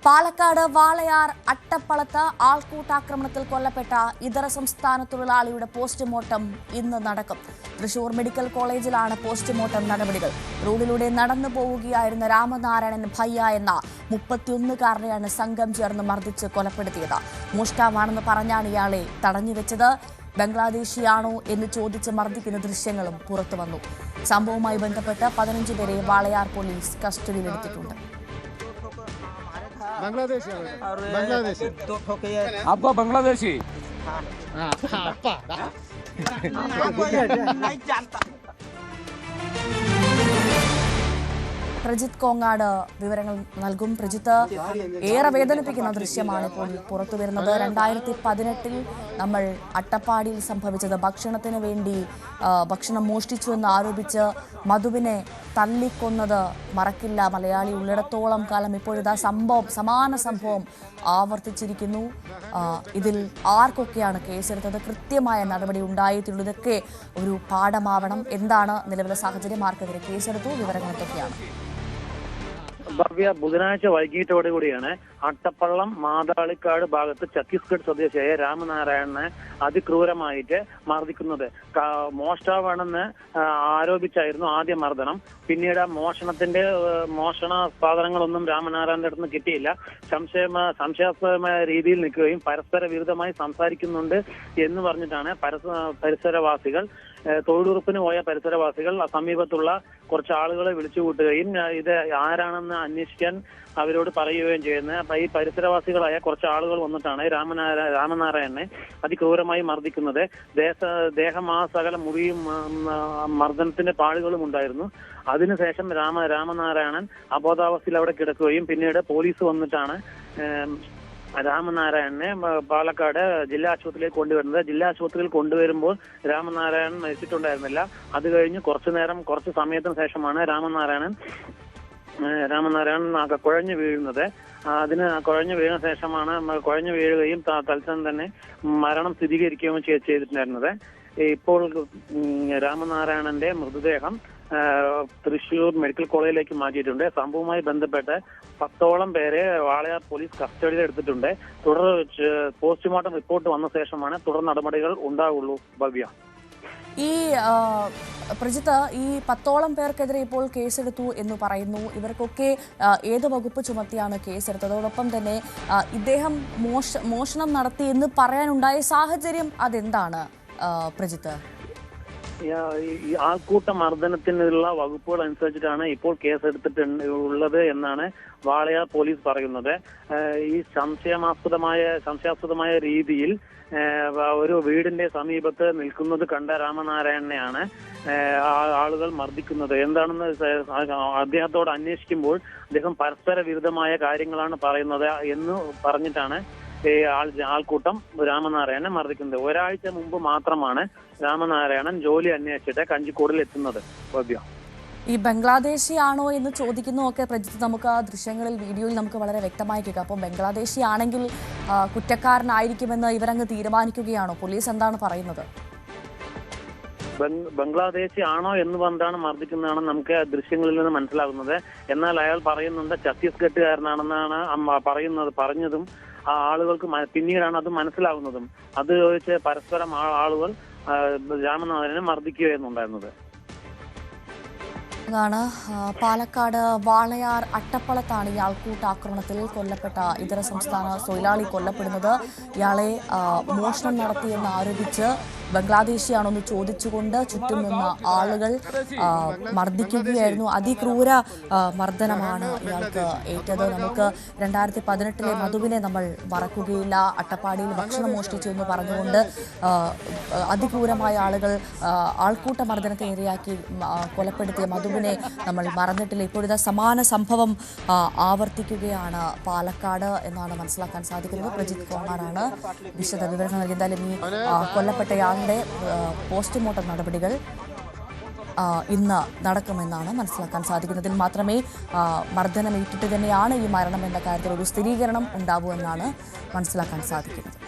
പാലക്കാട് വാളയാർ അട്ടപ്പളത്ത് ആൾക്കൂട്ടാക്രമണത്തിൽ കൊല്ലപ്പെട്ട ഇതര സംസ്ഥാന തൊഴിലാളിയുടെ പോസ്റ്റ്മോർട്ടം ഇന്ന് നടക്കും. തൃശൂർ മെഡിക്കൽ കോളേജിലാണ് പോസ്റ്റ്മോർട്ടം നടപടികൾ. റോഡിലൂടെ നടന്നു പോവുകയായിരുന്ന രാമനാരായണൻ ഭയ്യ എന്ന 31കാരനെയാണ് സംഘം ചേർന്ന് മർദ്ദിച്ച് കൊലപ്പെടുത്തിയത്. മോഷ്ടാവാണെന്ന് പറഞ്ഞാണ് ഇയാളെ തടഞ്ഞുവെച്ചത്. ബംഗ്ലാദേശിയാണോ എന്ന് ചോദിച്ച് മർദ്ദിക്കുന്ന ദൃശ്യങ്ങളും പുറത്തുവന്നു. സംഭവവുമായി ബന്ധപ്പെട്ട് 15 പേരെ വാളയാർ പോലീസ് കസ്റ്റഡിയിലെടുത്തിട്ടുണ്ട്. बांग्लादेशी പ്രജിത്ത് കോങ്ങാട് വിവരങ്ങൾ നൽകും. പ്രജിത്ത്, ഏറെ വേദനിപ്പിക്കുന്ന ദൃശ്യമാണ് ഇപ്പോൾ പുറത്തുവരുന്നത്. 2018 നമ്മൾ അട്ടപ്പാടിയിൽ സംഭവിച്ചത് ഭക്ഷണത്തിന് വേണ്ടി ഭക്ഷണം മോഷ്ടിച്ചു എന്ന് ആരോപിച്ച് മധുവിനെ തല്ലിക്കൊന്നത് മറക്കില്ല മലയാളി ഉള്ളിടത്തോളം കാലം. ഇപ്പോഴിതാ സമാന സംഭവം ആവർത്തിച്ചിരിക്കുന്നു. ഇതിൽ ആർക്കൊക്കെയാണ് കേസെടുത്തത്? കൃത്യമായ നടപടി ഉണ്ടായിട്ടുള്ളത്? ഇതൊക്കെ ഒരു പാഠമാവണം. എന്താണ് നിലവിലെ സാഹചര്യം? ആർക്കെതിരെ കേസെടുത്തു? വിവരങ്ങൾ എന്തൊക്കെയാണ്? ഭവ്യ, ബുധനാഴ്ച വൈകിട്ടോടുകൂടിയാണ് അട്ടപ്പള്ളം മാതാളിക്കാട് ഭാഗത്ത് ഛത്തീസ്ഗഡ് സ്വദേശിയായ രാമനാരായണനെ അതിക്രൂരമായിട്ട് മർദ്ദിക്കുന്നത്. മോഷ്ടാവാണെന്ന് ആരോപിച്ചായിരുന്നു ആദ്യ മർദ്ദനം. പിന്നീട് മോഷണ സാധനങ്ങളൊന്നും രാമനാരായണന്റെ അടുത്ത് കിട്ടിയില്ല. സംശയാസ്പദമായ രീതിയിൽ നിൽക്കുകയും പരസ്പര വിരുദ്ധമായി സംസാരിക്കുന്നുണ്ട് എന്ന് പറഞ്ഞിട്ടാണ് പരിസരവാസികൾ തൊഴിലുറപ്പിന് പോയ പരിസരവാസികൾ സമീപത്തുള്ള കുറച്ച് ആളുകളെ വിളിച്ചുകൂട്ടുകയും ഇത് ആരാണെന്ന് അന്വേഷിക്കാൻ അവരോട് പറയുകയും ചെയ്യുന്നത്. ഈ പരിസരവാസികളായ കുറച്ച് ആളുകൾ വന്നിട്ടാണ് രാമനാരായണനെ അതിക്രൂരമായി മർദ്ദിക്കുന്നത്. ദേഹമാസകല മുറിയും മർദ്ദനത്തിന്റെ പാടുകളും ഉണ്ടായിരുന്നു. അതിനുശേഷം രാമനാരായണൻ അബോധാവസ്ഥയിൽ അവിടെ കിടക്കുകയും പിന്നീട് പോലീസ് വന്നിട്ടാണ് രാമനാരായണനെ പാലക്കാട് ജില്ലാ ആശുപത്രിയിലേക്ക് കൊണ്ടുവരുന്നത്. ജില്ലാ ആശുപത്രിയിൽ കൊണ്ടുവരുമ്പോൾ രാമനാരായണൻ മരിച്ചിട്ടുണ്ടായിരുന്നില്ല. അത് കഴിഞ്ഞ് കുറച്ച് സമയത്തിന് ശേഷമാണ് രാമനാരായണൻ കുഴഞ്ഞു വീഴുന്നത്. അതിന് കുഴഞ്ഞു വീഴുന്ന ശേഷമാണ് കുഴഞ്ഞു വീഴുകയും തൽക്ഷണം തന്നെ മരണം സ്ഥിരീകരിക്കുകയും ചെയ്തിട്ടുണ്ടായിരുന്നത്. ഇപ്പോൾ രാമനാരായണന്റെ മൃതദേഹം തൃശൂർ മെഡിക്കൽ കോളേജിലേക്ക് മാറ്റിയിട്ടുണ്ട്. സംഭവവുമായി ബന്ധപ്പെട്ട് 10ഓളം പേരെ വാളയാർ പോലീസ് കസ്റ്റഡിയിൽ എടുത്തിട്ടുണ്ട്. പോസ്റ്റ്മോർട്ടം റിപ്പോർട്ട് വന്ന ശേഷമാണ് തുടർ നടപടികൾ ഉണ്ടാവുള്ളൂ. ഭവ്യ, ഈ പ്രജിത്ത്, ഈ 10ഓളം പേർക്കെതിരെ ഇപ്പോൾ കേസെടുത്തു എന്ന് പറയുന്നു. ഇവർക്കൊക്കെ ഏത് വകുപ്പ് ചുമത്തിയാണ് കേസെടുത്തത്? അതോടൊപ്പം തന്നെ ഇദ്ദേഹം മോഷണം നടത്തി എന്ന് പറയാനുണ്ടായ സാഹചര്യം അതെന്താണ് പ്രജിത്ത്? ഈ ആൾക്കൂട്ട മർദ്ദനത്തിനുള്ള വകുപ്പുകൾ അനുസരിച്ചിട്ടാണ് ഇപ്പോൾ കേസെടുത്തിട്ടുള്ളത് എന്നാണ് വാളയാർ പോലീസ് പറയുന്നത്. ഈ സംശയാസ്പദമായ രീതിയിൽ ഒരു വീടിന്റെ സമീപത്ത് നിൽക്കുന്നത് കണ്ട രാമനാരായണനെയാണ് ആളുകൾ മർദ്ദിക്കുന്നത്. എന്താണെന്ന് അദ്ദേഹത്തോട് അന്വേഷിക്കുമ്പോൾ അദ്ദേഹം പരസ്പര വിരുദ്ധമായ കാര്യങ്ങളാണ് പറയുന്നത് എന്ന് പറഞ്ഞിട്ടാണ് ആൾക്കൂട്ടം രാമനാരായണനെ മർദ്ദിക്കുന്നത്. ഒരാഴ്ച മുമ്പ് മാത്രമാണ് രാമനാരായണൻ ജോലി അന്വേഷിച്ചിട്ട് കഞ്ചിക്കോടിൽ എത്തുന്നത്. ഭവ്യ, ഈ ബംഗ്ലാദേശിയാണോ എന്ന് ചോദിക്കുന്നതൊക്കെ പ്രജിത്ത് നമുക്ക് ദൃശ്യങ്ങളിൽ വീഡിയോയിൽ നമുക്ക് വളരെ വ്യക്തമായി കേൾക്കാം. അപ്പോൾ ബംഗ്ലാദേശി ആണെങ്കിൽ കുറ്റക്കാരനായിരിക്കുമെന്ന് ഇവരങ്ങ് തീരുമാനിക്കുകയാണോ? പോലീസ് എന്താണ് പറയുന്നത്? ബംഗ്ലാദേശി ആണോ എന്ന് പറഞ്ഞാണ് മർദ്ദിക്കുന്നതാണ് നമുക്ക് ദൃശ്യങ്ങളിൽ നിന്ന് മനസ്സിലാകുന്നത്. എന്നാൽ അയാൾ പറയുന്നുണ്ട് ഛത്തീസ്ഗഡുകാരനാണെന്നാണ് പറഞ്ഞതും ആളുകൾക്ക് പിന്നീടാണ് അത് മനസ്സിലാകുന്നതും. അത് ചോദിച്ച് പരസ്പരം ആളുകൾ രാമനാഥനെ മർദ്ദിക്കുകയെന്നുണ്ടായിരുന്നത്. ാണ് പാലക്കാട് വാളയാർ അട്ടപ്പളത്താണ് ഈ ആൾക്കൂട്ടാക്രമണത്തിൽ കൊല്ലപ്പെട്ട ഇതര സംസ്ഥാന തൊഴിലാളി കൊല്ലപ്പെടുന്നത്. ഇയാളെ മോഷണം നടത്തിയെന്ന് ആരോപിച്ച് ബംഗ്ലാദേശിയാണോന്ന് ചോദിച്ചുകൊണ്ട് ചുറ്റും നിന്ന ആളുകൾ മർദ്ദിക്കുകയായിരുന്നു. അതിക്രൂര മർദ്ദനമാണ് ഇയാൾക്ക് ഏറ്റത്. നമുക്ക് 2018 മധുവിനെ നമ്മൾ മറക്കുകയില്ല. അട്ടപ്പാടിയിൽ ഭക്ഷണം മോഷ്ടിച്ചു എന്ന് പറഞ്ഞുകൊണ്ട് അതിക്രൂരമായ ആളുകൾ ആൾക്കൂട്ട മർദ്ദനത്തെ ഇരയാക്കി കൊലപ്പെടുത്തിയ മധുവിനെ നമ്മൾ മറന്നിട്ടില്ല. ഇപ്പോഴിതാ സമാന സംഭവം ആവർത്തിക്കുകയാണ് പാലക്കാട് എന്നാണ് മനസ്സിലാക്കാൻ സാധിക്കുന്നത്. പ്രജിത്ത് കോങ്ങാറാണ് വിശദ വിവരങ്ങൾ നൽകി. എന്തായാലും ഈ കൊല്ലപ്പെട്ടയാളുടെ പോസ്റ്റ്മോർട്ടം നടപടികൾ ഇന്ന് നടക്കുമെന്നാണ് മനസ്സിലാക്കാൻ സാധിക്കുന്നതിൽ മാത്രമേ മർദ്ദനമേറ്റിട്ട് തന്നെയാണ് ഈ മരണം എന്ന കാര്യത്തിൽ ഒരു സ്ഥിരീകരണം ഉണ്ടാവൂ എന്നാണ് മനസ്സിലാക്കാൻ സാധിക്കുന്നത്.